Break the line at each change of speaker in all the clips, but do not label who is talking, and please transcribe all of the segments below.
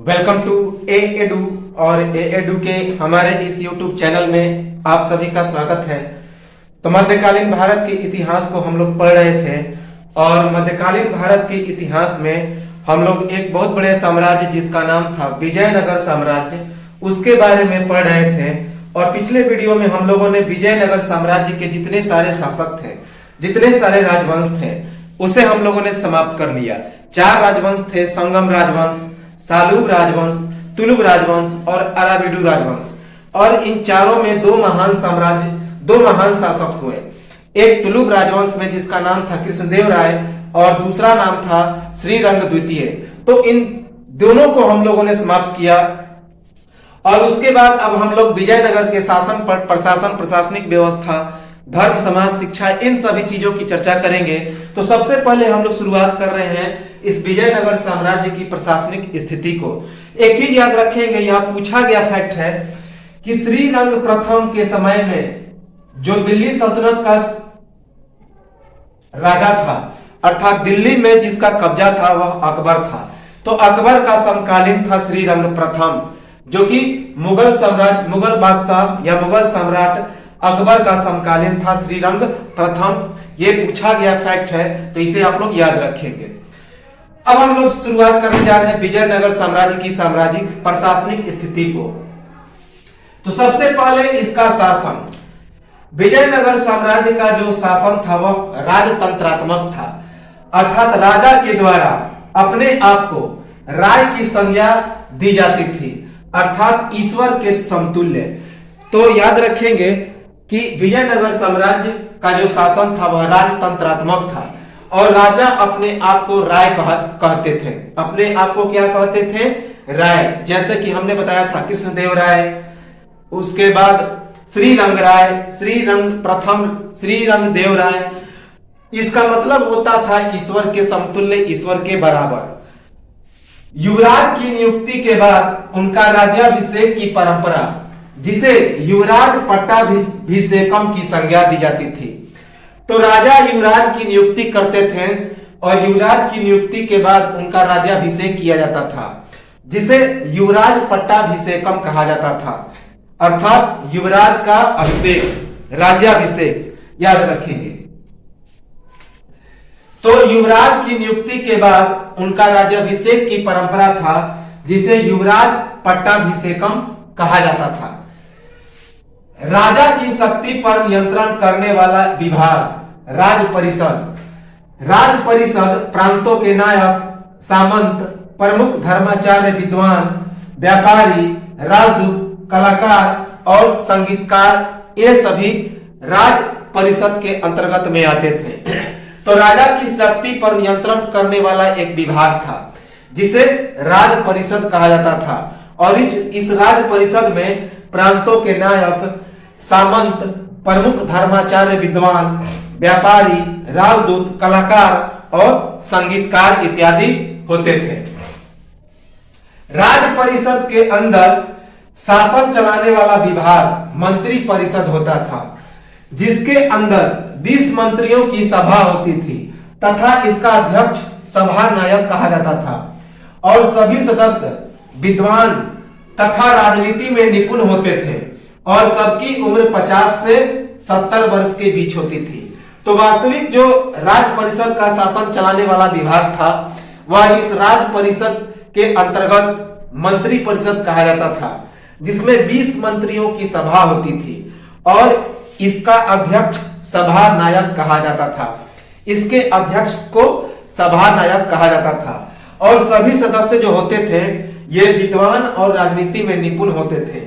Welcome to A edu और ए edu के हमारे इस यूट्यूब चैनल में आप सभी का स्वागत है। तो मध्यकालीन भारत के इतिहास को हम लोग पढ़ रहे थे और मध्यकालीन भारत के इतिहास में हम लोग एक बहुत बड़े साम्राज्य जिसका नाम था विजयनगर साम्राज्य, उसके बारे में पढ़ रहे थे। और पिछले वीडियो में हम लोगों ने विजयनगर साम्राज्य के जितने सारे शासक थे, जितने सारे राजवंश थे, उसे हम लोगों ने समाप्त कर लिया। 4 राजवंश थे, संगम राजवंश, सालूब राजवंश, तुलुक राजवंश और अराबिडू राजवंश। और इन चारों में 2 महान शासक हुए। एक तुलुक राजवंश में जिसका नाम था कृष्णदेव राय और दूसरा नाम था श्रीरंग द्वितीय। तो इन दोनों को हम लोगों ने समाप्त किया और उसके बाद अब हम लोग विजयनगर के शासन पर प्रशासन, प्रशासनिक व्यवस्था, धर्म, समाज, शिक्षा, इन सभी चीजों की चर्चा करेंगे। तो सबसे पहले हम लोग शुरुआत कर रहे हैं इस विजयनगर साम्राज्य की प्रशासनिक स्थिति को। एक चीज याद रखेंगे, यह पूछा गया फैक्ट है कि श्रीरंग प्रथम के समय में जो दिल्ली सल्तनत का राजा था, अर्थात दिल्ली में जिसका कब्जा था वह अकबर था। तो अकबर का समकालीन था श्रीरंग प्रथम, जो कि मुगल बादशाह या मुगल सम्राट अकबर का समकालीन था श्रीरंग प्रथम। ये पूछा गया फैक्ट है, तो इसे आप लोग याद रखेंगे। अब हम लोग शुरुआत करने जा रहे हैं विजयनगर साम्राज्य की साम्राज्यिक प्रशासनिक स्थिति को। तो सबसे पहले इसका शासन, विजयनगर साम्राज्य का जो शासन था वह राजतंत्रात्मक था, अर्थात राजा के द्वारा अपने आप को राय की संज्ञा दी जाती थी, अर्थात ईश्वर के समतुल्य। तो याद रखेंगे कि विजयनगर साम्राज्य का जो शासन था वह राजतंत्रात्मक था और राजा अपने आप को राय कहते थे। अपने आप को क्या कहते थे? राय। जैसे कि हमने बताया था कृष्णदेव राय, उसके बाद श्रीरंग राय, श्रीरंग प्रथम, श्रीरंग देव राय। इसका मतलब होता था ईश्वर के समतुल्य, ईश्वर के बराबर। युवराज की नियुक्ति के बाद उनका राज्याभिषेक की परंपरा, जिसे युवराज पट्टाभिषेकम की संज्ञा दी जाती थी। तो राजा युवराज की नियुक्ति करते थे और युवराज की नियुक्ति के बाद उनका राज्याभिषेक किया जाता था, जिसे युवराज पट्टाभिषेकम कहा जाता था, अर्थात युवराज का अभिषेक, राज्याभिषेक। याद रखेंगे। तो युवराज की नियुक्ति के बाद उनका राज्याभिषेक की परंपरा था, जिसे युवराज पट्टाभिषेकम कहा जाता था। राजा की शक्ति पर नियंत्रण करने वाला विभाग राज परिषद। राज परिषद प्रांतों के नायक, सामंत, प्रमुख धर्माचार्य, विद्वान, व्यापारी, राजदूत, कलाकार और संगीतकार, ये सभी राज परिषद के अंतर्गत में आते थे। तो राजा की शक्ति पर नियंत्रण करने वाला एक विभाग था, जिसे राज परिषद कहा जाता था। और इस राज परिषद में प्रांतों के नायक, सामंत, प्रमुख धर्माचार्य, विद्वान, व्यापारी, राजदूत, कलाकार और संगीतकार इत्यादि होते थे। राज परिषद के अंदर शासन चलाने वाला विभाग मंत्री परिषद होता था, जिसके अंदर 20 मंत्रियों की सभा होती थी तथा इसका अध्यक्ष सभा नायक कहा जाता था। और सभी सदस्य विद्वान तथा राजनीति में निपुण होते थे और सबकी उम्र 50 से 70 वर्ष के बीच होती थी। तो वास्तविक जो राज परिषद का शासन चलाने वाला विभाग था वह इस राज परिषद के अंतर्गत मंत्री परिषद कहा जाता था, जिसमें 20 मंत्रियों की सभा होती थी और इसका अध्यक्ष सभा नायक कहा जाता था। इसके अध्यक्ष को सभा नायक कहा जाता था और सभी सदस्य जो होते थे ये विद्वान और राजनीति में निपुण होते थे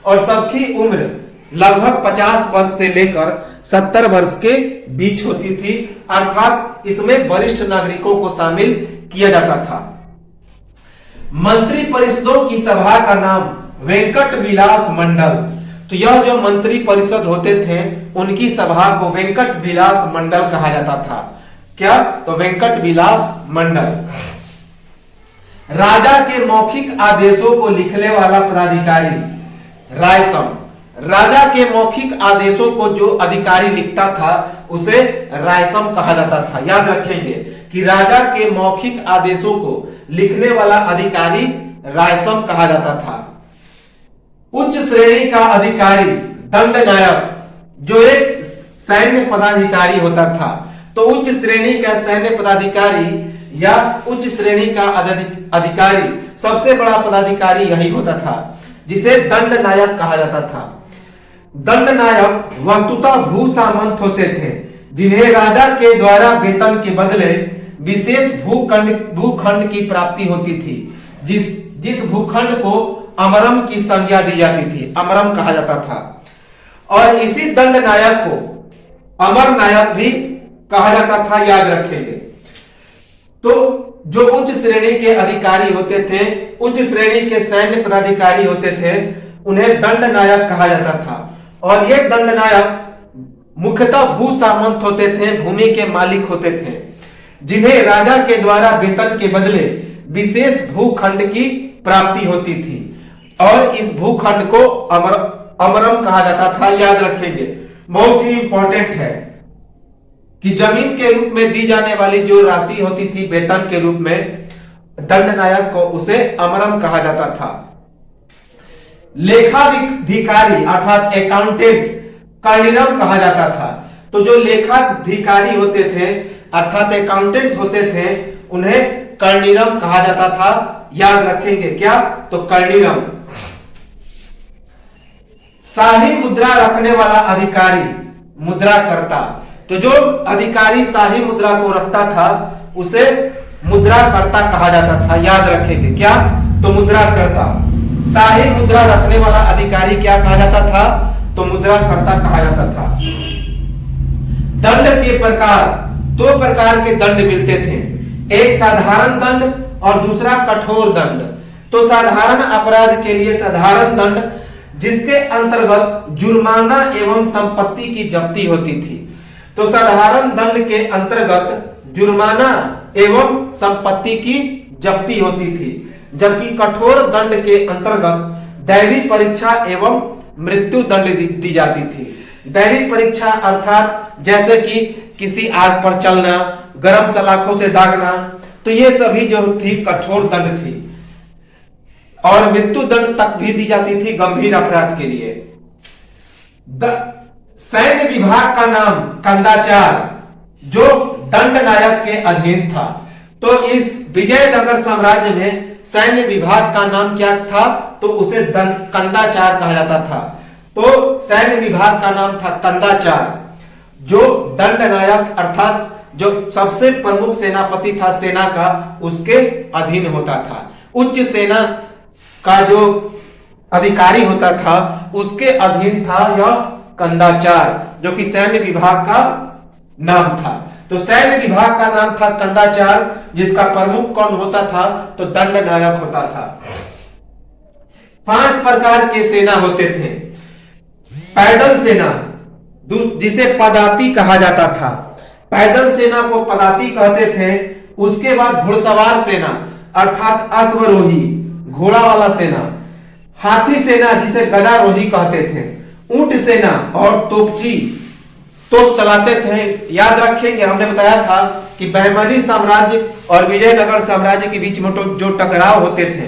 और सबकी उम्र लगभग 50 वर्ष से लेकर 70 वर्ष के बीच होती थी, अर्थात इसमें वरिष्ठ नागरिकों को शामिल किया जाता था। मंत्री परिषदों की सभा का नाम वेंकट विलास मंडल। तो यह जो मंत्री परिषद होते थे उनकी सभा को वेंकट विलास मंडल कहा जाता था। क्या? तो वेंकट विलास मंडल। राजा के मौखिक आदेशों को लिखने वाला पदाधिकारी रायसम। राजा के मौखिक आदेशों को जो अधिकारी लिखता था उसे रायसम कहा जाता था। याद रखेंगे कि राजा के मौखिक आदेशों को लिखने वाला अधिकारी रायसम कहा जाता था। उच्च श्रेणी का अधिकारी दंड नायक जो एक सैन्य पदाधिकारी होता था। तो उच्च श्रेणी का सैन्य पदाधिकारी या उच्च श्रेणी का अधिकारी, सबसे बड़ा पदाधिकारी यही होता था, जिसे दंड नायक कहा जाता था। दंड नायक वस्तुतः भू सामंत होते थे, जिन्हें राजा के द्वारा वेतन के बदले विशेष भूखंड की प्राप्ति होती थी। जिस भूखंड को अमरम की संज्ञा दी जाती थी, अमरम कहा जाता था। और इसी दंड नायक को अमर नायक भी कहा जाता था, याद रखेंगे। तो जो उच्च श्रेणी के अधिकारी होते थे, उच्च श्रेणी के सैन्य पदाधिकारी होते थे, उन्हें दंड नायक कहा जाता था। और ये दंड नायक मुख्यतः भू सामंत होते थे, भूमि के मालिक होते थे, जिन्हें राजा के द्वारा वेतन के बदले विशेष भूखंड की प्राप्ति होती थी। और इस भूखंड को अमरम कहा जाता था, याद रखेंगे। बहुत ही इंपॉर्टेंट है कि जमीन के रूप में दी जाने वाली जो राशि होती थी वेतन के रूप में, दंड नायक को उसे अमरम कहा जाता था। लेखाधिकारी अर्थात अकाउंटेंट कर्णिरम कहा जाता था। तो जो लेखाधिकारी होते थे अर्थात अकाउंटेंट होते थे, उन्हें कर्णिरम कहा जाता था, याद रखेंगे। क्या? तो कर्णिरम। शाही मुद्रा रखने वाला अधिकारी मुद्राकर्ता। तो जो अधिकारी शाही मुद्रा को रखता था उसे मुद्राकर्ता कहा जाता था, याद रखेंगे। क्या? तो मुद्राकर्ता। शाही मुद्रा रखने वाला अधिकारी क्या कहा जाता था? तो मुद्राकर्ता कहा जाता था। दंड के प्रकार, दो प्रकार के दंड मिलते थे, एक साधारण दंड और दूसरा कठोर दंड। तो साधारण अपराध के लिए साधारण दंड, जिसके अंतर्गत जुर्माना एवं संपत्ति की जब्ती होती थी। तो साधारण दंड के अंतर्गत जुर्माना एवं संपत्ति की जब्ती होती थी, जबकि कठोर दंड के अंतर्गत दैविक परीक्षा एवं मृत्यु दंड दी जाती थी। दैविक परीक्षा अर्थात जैसे कि किसी आग पर चलना, गरम सलाखों से दागना, तो ये सभी जो थी कठोर दंड थी। और मृत्यु दंड तक भी दी जाती थी गंभीर अपराध के लिए। सैन्य विभाग का नाम कंदाचार, जो दंड नायक के अधीन था। तो इस विजयनगर साम्राज्य में सैन्य विभाग का नाम क्या था? तो उसे कंदाचार कहा जाता था। तो सैन्य विभाग का नाम था कंदाचार, जो दंड नायक अर्थात जो सबसे प्रमुख सेनापति था सेना का, उसके अधीन होता था। उच्च सेना का जो अधिकारी होता था उसके अधीन था यह कंदाचार, जो कि सैन्य विभाग का नाम था। तो सैन्य विभाग का नाम था कंदाचार, जिसका प्रमुख कौन होता था? तो दंड नायक होता था। 5 प्रकार के सेना होते थे। पैदल सेना, जिसे पदाती कहा जाता था, पैदल सेना को पदाती कहते थे। उसके बाद घुड़सवार सेना अर्थात अश्वरोही, घोड़ा वाला सेना। हाथी सेना, जिसे गदारोही कहते थे। ऊंट सेना और तोपची, तोप चलाते थे। याद रखेंगे, हमने बताया था कि बहमनी साम्राज्य और विजयनगर साम्राज्य के बीच में जो टकराव होते थे,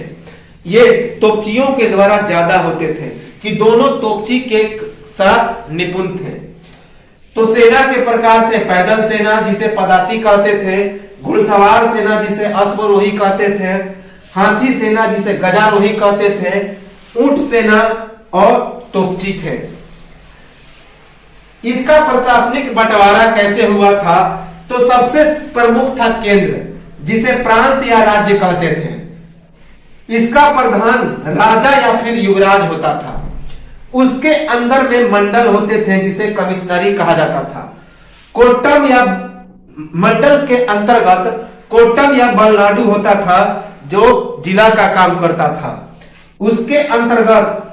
ये तोपचियों के द्वारा ज्यादा होते थे, कि दोनों तोपची के साथ निपुण थे। तो सेना के प्रकार थे पैदल सेना, जिसे पदाती कहते थे, घुड़सवार सेना, जिसे अश्वरोही कहते थे, हाथी सेना, जिसे गजारोही कहते थे, ऊंट सेना और तोपची थे। इसका प्रशासनिक बंटवारा कैसे हुआ था? तो सबसे प्रमुख था केंद्र, जिसे प्रांत या राज्य कहते थे। इसका प्रधान राजा या फिर युवराज होता था। उसके अंदर में मंडल होते थे, जिसे कमिश्नरी कहा जाता था। कोट्टम या मंडल के अंतर्गत कोट्टम या बलनाडु होता था, जो जिला का काम करता था। उसके अंतर्गत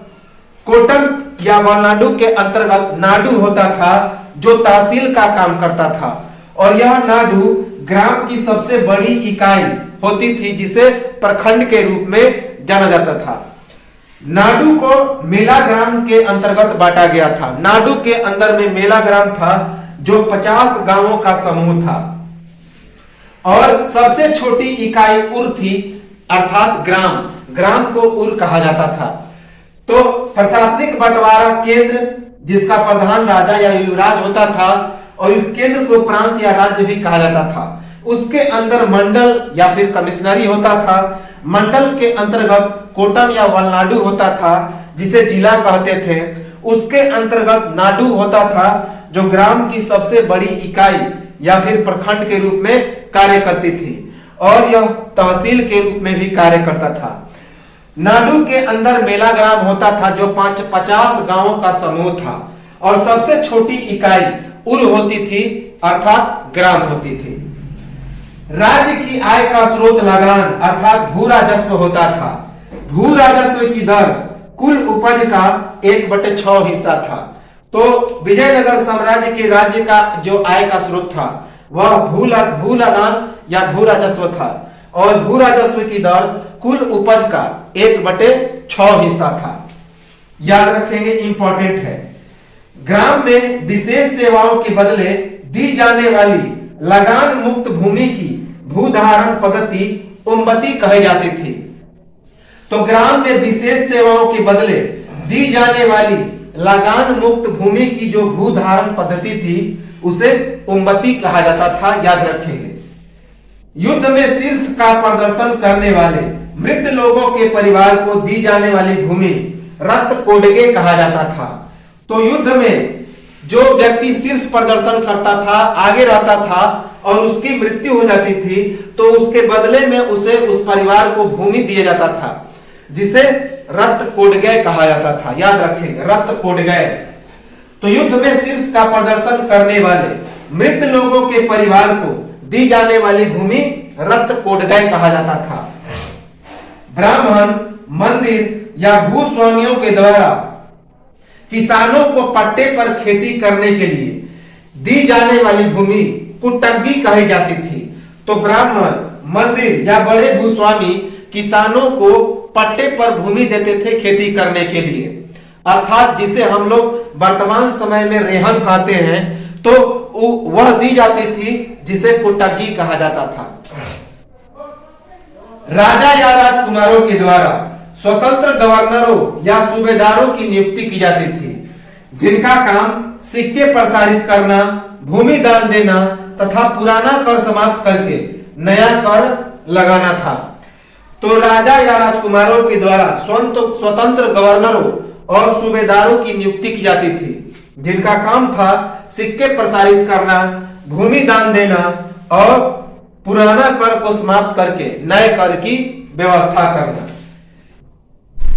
कोट्टम या बलनाडु के अंतर्गत नाडु होता था, जो तहसील का काम करता था। और यह नाडु ग्राम की सबसे बड़ी इकाई होती थी, जिसे प्रखंड के रूप में जाना जाता था। नाडु को मेला ग्राम के अंतर्गत बांटा गया था। नाडु के अंदर में मेला ग्राम था, जो 50 गांवों का समूह था। और सबसे छोटी इकाई उर थी, अर्थात ग्राम। ग्राम को उर कहा जाता था। तो प्रशासनिक बंटवारा केंद्र जिसका प्रधान राजा या युवराज होता था, और इस केंद्र को प्रांत या राज्य भी कहा जाता था। उसके अंदर मंडल या फिर कमिश्नरी होता था। मंडल के अंतर्गत कोटम या वलनाडु होता था जिसे जिला कहते थे। उसके अंतर्गत नाडु होता था जो ग्राम की सबसे बड़ी इकाई या फिर प्रखंड के रूप में कार्य करती थी, और यह तहसील के रूप में भी कार्य करता था। नाडु के अंदर मेला ग्राम होता था जो 50 गांवों का समूह था, और सबसे छोटी इकाई उर होती थी अर्थात ग्राम होती थी। राज्य की आय का स्रोत लगान अर्थात भू राजस्व होता था। भू राजस्व की दर कुल उपज का 1/6 हिस्सा था। तो विजयनगर साम्राज्य के राज्य का जो आय का स्रोत था वह भू लगान या भू राजस्व था, और भू राजस्व की दर कुल उपज का 1/6 हिस्सा था। याद रखेंगे, इंपॉर्टेंट है। ग्राम में विशेष सेवाओं के बदले दी जाने वाली लगान मुक्त भूमि की भूधारण पद्धति उम्बती कही जाती थी। तो ग्राम में विशेष सेवाओं के बदले दी जाने वाली लगान मुक्त भूमि की जो भूधारण पद्धति थी उसे उम्बती कहा जाता था। याद रखेंगे। युद्ध में शीर्ष का प्रदर्शन करने वाले मृत लोगों के परिवार को दी जाने वाली भूमि रक्त कोडगे कहा जाता था। तो युद्ध में जो व्यक्ति शीर्ष प्रदर्शन करता था, आगे रहता था, और उसकी मृत्यु हो जाती थी, तो उसके बदले में उसे उस परिवार को भूमि दिया जाता था, जिसे रक्त कोडगे कहा जाता था। याद रखेंगे, रक्त कोडगे। तो युद्ध में शीर्ष का प्रदर्शन करने वाले मृत लोगों के परिवार को दी जाने वाली भूमि रक्त कोडगे कहा जाता था। ब्राह्मण, मंदिर या भूस्वामियों के द्वारा किसानों को पट्टे पर खेती करने के लिए दी जाने वाली भूमि कुटग्गी कही जाती थी। तो ब्राह्मण, मंदिर या बड़े भूस्वामी किसानों को पट्टे पर भूमि देते थे खेती करने के लिए, अर्थात जिसे हम लोग वर्तमान समय में रेहन कहते हैं, तो वह दी जाती थी जिसे कुटग्गी कहा जाता था। राजा या राजकुमारों के द्वारा स्वतंत्र गवर्नरों या सूबेदारों की नियुक्ति की जाती थी, जिनका काम सिक्के प्रसारित करना, भूमि दान देना तथा पुराना कर समाप्त करके नया कर लगाना था। तो राजा या राजकुमारों के द्वारा स्वतंत्र गवर्नरों और सूबेदारों की नियुक्ति की जाती थी, जिनका काम था सिक्के प्रसारित करना, भूमि दान देना और पुराना कर को समाप्त करके नए कर की व्यवस्था करना।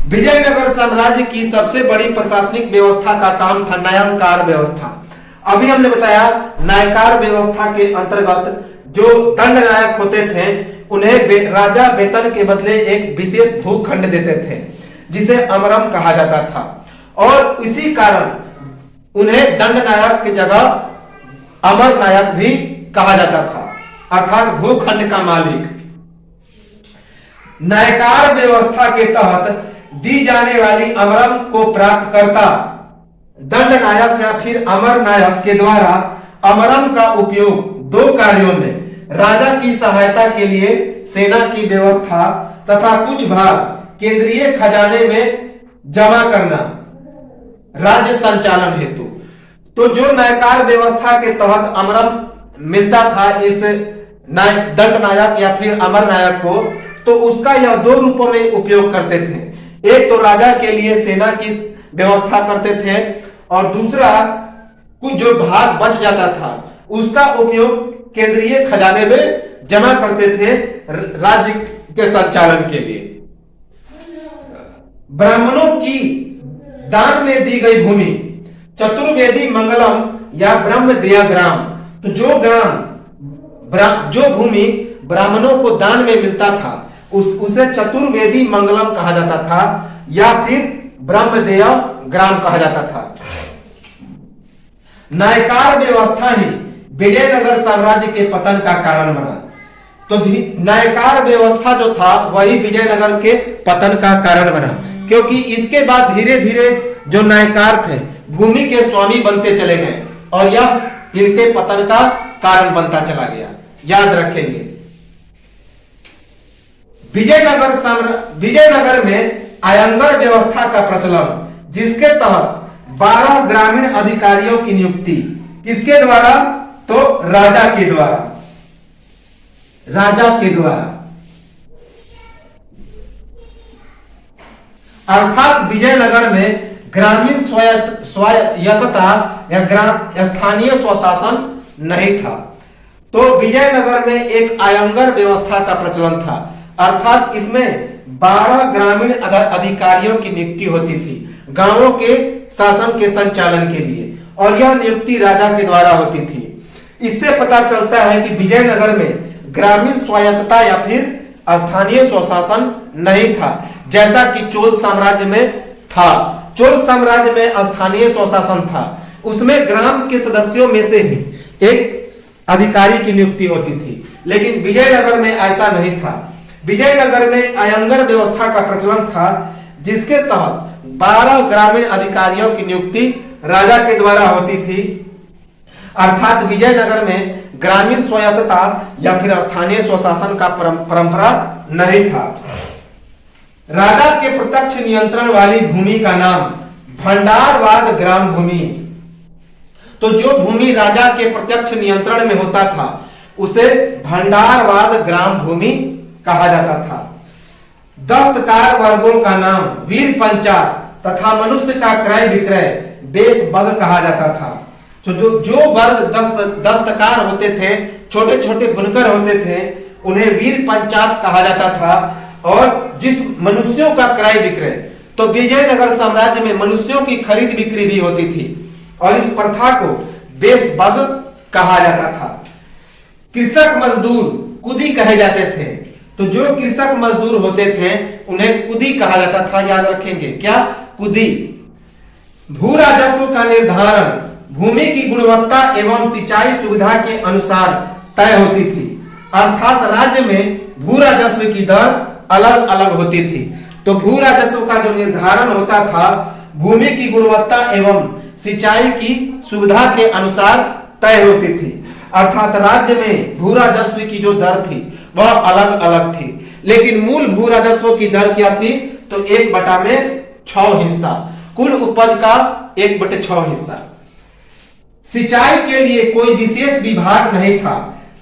विजयनगर साम्राज्य की सबसे बड़ी प्रशासनिक व्यवस्था का काम था न्यायकार व्यवस्था। अभी हमने बताया न्यायकार व्यवस्था के अंतर्गत जो दंड नायक होते थे उन्हें राजा वेतन के बदले एक विशेष भूखंड देते थे जिसे अमरम कहा जाता था, और इसी कारण उन्हें दंड नायक की जगह अमर नायक भी कहा जाता था, अर्थात भूखंड का मालिक। न्यायकार व्यवस्था के तहत दी जाने वाली अमरम को प्राप्त करता दंड नायक या फिर अमर नायक के द्वारा अमरम का उपयोग दो कार्यों में राजा की सहायता के लिए सेना की व्यवस्था तथा कुछ भाग केंद्रीय खजाने में जमा करना राज्य संचालन हेतु। तो जो न्यायकार व्यवस्था के तहत अमरम मिलता था इस दंड नायक या फिर अमर नायक को, तो उसका यह दो रूपों में उपयोग करते थे। एक तो राजा के लिए सेना की व्यवस्था करते थे, और दूसरा कुछ जो भाग बच जाता था उसका उपयोग केंद्रीय खजाने में जमा करते थे राज्य के संचालन के लिए। ब्राह्मणों की दान में दी गई भूमि चतुर्वेदी मंगलम या ब्रह्मदेय ग्राम। तो जो भूमि ब्राह्मणों को दान में मिलता था उसे चतुर्वेदी मंगलम कहा जाता था या फिर ब्रह्मदेय ग्राम कहा जाता था। न्यायकार व्यवस्था ही विजयनगर साम्राज्य के पतन का कारण बना। तो न्यायकार व्यवस्था जो था वही विजयनगर के पतन का कारण बना, क्योंकि इसके बाद धीरे धीरे जो न्यायकार थे भूमि के स्वामी बनते चले गए और यह इनके पतन का कारण बनता चला गया। याद रखेंगे, विजयनगर में आयंगर व्यवस्था का प्रचलन, जिसके तहत 12 ग्रामीण अधिकारियों की नियुक्ति किसके द्वारा? तो राजा के द्वारा, राजा के द्वारा। अर्थात विजयनगर में ग्रामीण स्वायत्तता या स्थानीय स्वशासन नहीं था। तो विजयनगर में एक आयंगर व्यवस्था का प्रचलन था, अर्थात इसमें 12 ग्रामीण अधिकारियों की नियुक्ति होती थी गांवों के शासन के संचालन के लिए, और यह नियुक्ति राजा के द्वारा होती थी। इससे पता चलता है कि विजयनगर में ग्रामीण स्वायत्तता या फिर स्थानीय स्वशासन नहीं था, जैसा कि चोल साम्राज्य में था। चोल साम्राज्य में स्थानीय स्वशासन था, उसमें ग्राम के सदस्यों में से ही एक अधिकारी की नियुक्ति होती थी, लेकिन विजयनगर में ऐसा नहीं था। विजयनगर में आयंगर व्यवस्था का प्रचलन था, जिसके तहत 12 ग्रामीण अधिकारियों की नियुक्ति राजा के द्वारा होती थी। अर्थात विजयनगर में ग्रामीण स्वायत्तता या फिर स्थानीय स्वशासन का परंपरा नहीं था। राजा के प्रत्यक्ष नियंत्रण वाली भूमि का नाम भंडारवाद ग्राम भूमि। तो जो भूमि राजा के प्रत्यक्ष नियंत्रण में होता था उसे भंडारवाद ग्राम भूमि कहा जाता था। दस्तकार वर्गों का नाम वीर पंचात तथा मनुष्य का क्रय विक्रय बेस बग कहा जाता था। जो वर्ग दस्तकार होते थे, छोटे छोटे बुनकर होते थे, उन्हें वीर पंचात कहा जाता था। और जिस मनुष्यों का क्रय विक्रय, तो विजयनगर साम्राज्य में मनुष्यों की खरीद बिक्री भी होती थी, और इस प्रथा को बेस बग कहा जाता था। कृषक मजदूर कुदी कहे जाते थे। तो जो कृषक मजदूर होते थे उन्हें कुदी कहा जाता था, याद रखेंगे क्या? कुदी। भू राजस्व का निर्धारण भूमि की गुणवत्ता एवं सिंचाई सुविधा के अनुसार तय होती थी, अर्थात राज्य में भू राजस्व की दर अलग अलग होती थी। तो भू राजस्व का जो निर्धारण होता था भूमि की गुणवत्ता एवं सिंचाई की सुविधा के अनुसार तय होती थी, अर्थात राज्य में भू राजस्व की जो दर थी वह अलग अलग थी। लेकिन मूल भू राजस्व की दर क्या थी? तो 1/6 हिस्सा, कुल उपज का 1/6 हिस्सा। सिंचाई के लिए कोई विशेष विभाग नहीं था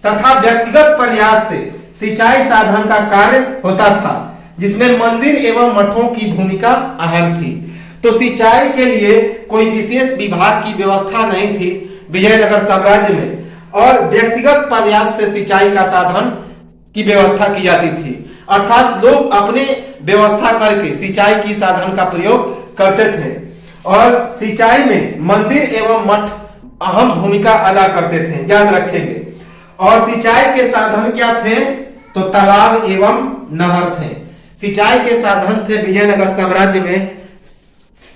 तथा व्यक्तिगत प्रयास से सिंचाई साधन का कार्य होता था, जिसमें मंदिर एवं मठों की भूमिका अहम थी। तो सिंचाई के लिए कोई विशेष विभाग की व्यवस्था नहीं थी विजयनगर साम्राज्य में, और व्यक्तिगत प्रयास से सिंचाई का साधन की व्यवस्था की जाती थी, अर्थात लोग अपने व्यवस्था करके सिंचाई की साधन का प्रयोग करते थे। और सिंचाई में मंदिर एवं मठ अहम भूमिका अदा करते थे, याद रखेंगे। और सिंचाई के साधन क्या थे? तो तालाब एवं नहर थे। सिंचाई के साधन थे विजयनगर साम्राज्य में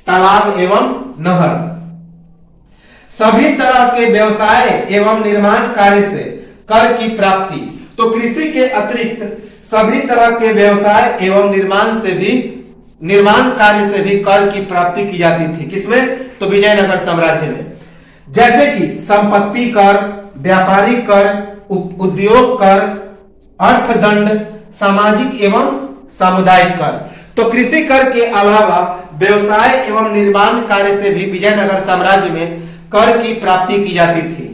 तालाब एवं नहर। सभी तरह के व्यवसाय एवं निर्माण कार्य से कर की प्राप्ति, तो कृषि के अतिरिक्त सभी तरह के व्यवसाय एवं निर्माण कार्य से भी कर की प्राप्ति की जाती थी। किसमें? तो विजयनगर साम्राज्य में। जैसे कि संपत्ति कर, व्यापारिक कर, उद्योग कर, अर्थदंड, सामाजिक एवं सामुदायिक कर। तो कृषि कर के अलावा व्यवसाय एवं निर्माण कार्य से भी विजयनगर साम्राज्य में कर की प्राप्ति की जाती थी।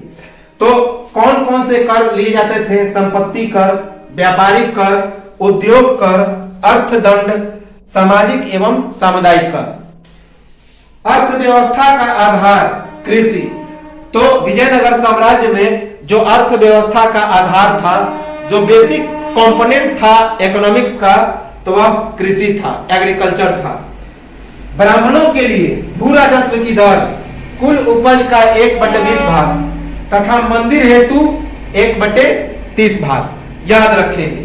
तो कौन कौन से कर लिए जाते थे? संपत्ति कर, व्यापारिक कर, उद्योग कर, अर्थदंड, सामाजिक एवं सामुदायिक कर। अर्थव्यवस्था का आधार कृषि। तो विजयनगर साम्राज्य में जो अर्थव्यवस्था का आधार था, जो बेसिक कंपोनेंट था इकोनॉमिक्स का, तो वह कृषि था, एग्रीकल्चर था। ब्राह्मणों के लिए भू राजस्व की दर कुल उपज का 1/20 भाग तथा मंदिर हेतु 1/30 भाग, याद रखेंगे।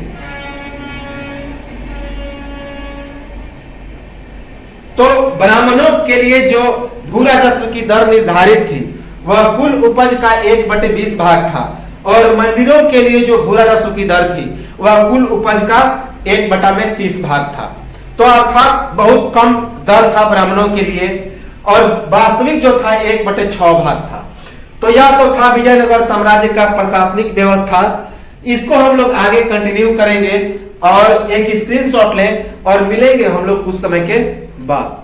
तो ब्राह्मणों के लिए जो भू राजस्व की दर निर्धारित थी वह कुल उपज का 1/20 भाग था, और मंदिरों के लिए जो भू राजस्व की दर थी वह कुल उपज का 1/30 भाग था। तो अर्थात बहुत कम दर था ब्राह्मणों के लिए, और वास्तविक जो था 1/6 भाग था। तो यह तो था विजयनगर साम्राज्य का प्रशासनिक व्यवस्था। इसको हम लोग आगे कंटिन्यू करेंगे और एक स्क्रीनशॉट लें और मिलेंगे हम लोग कुछ समय के बाद।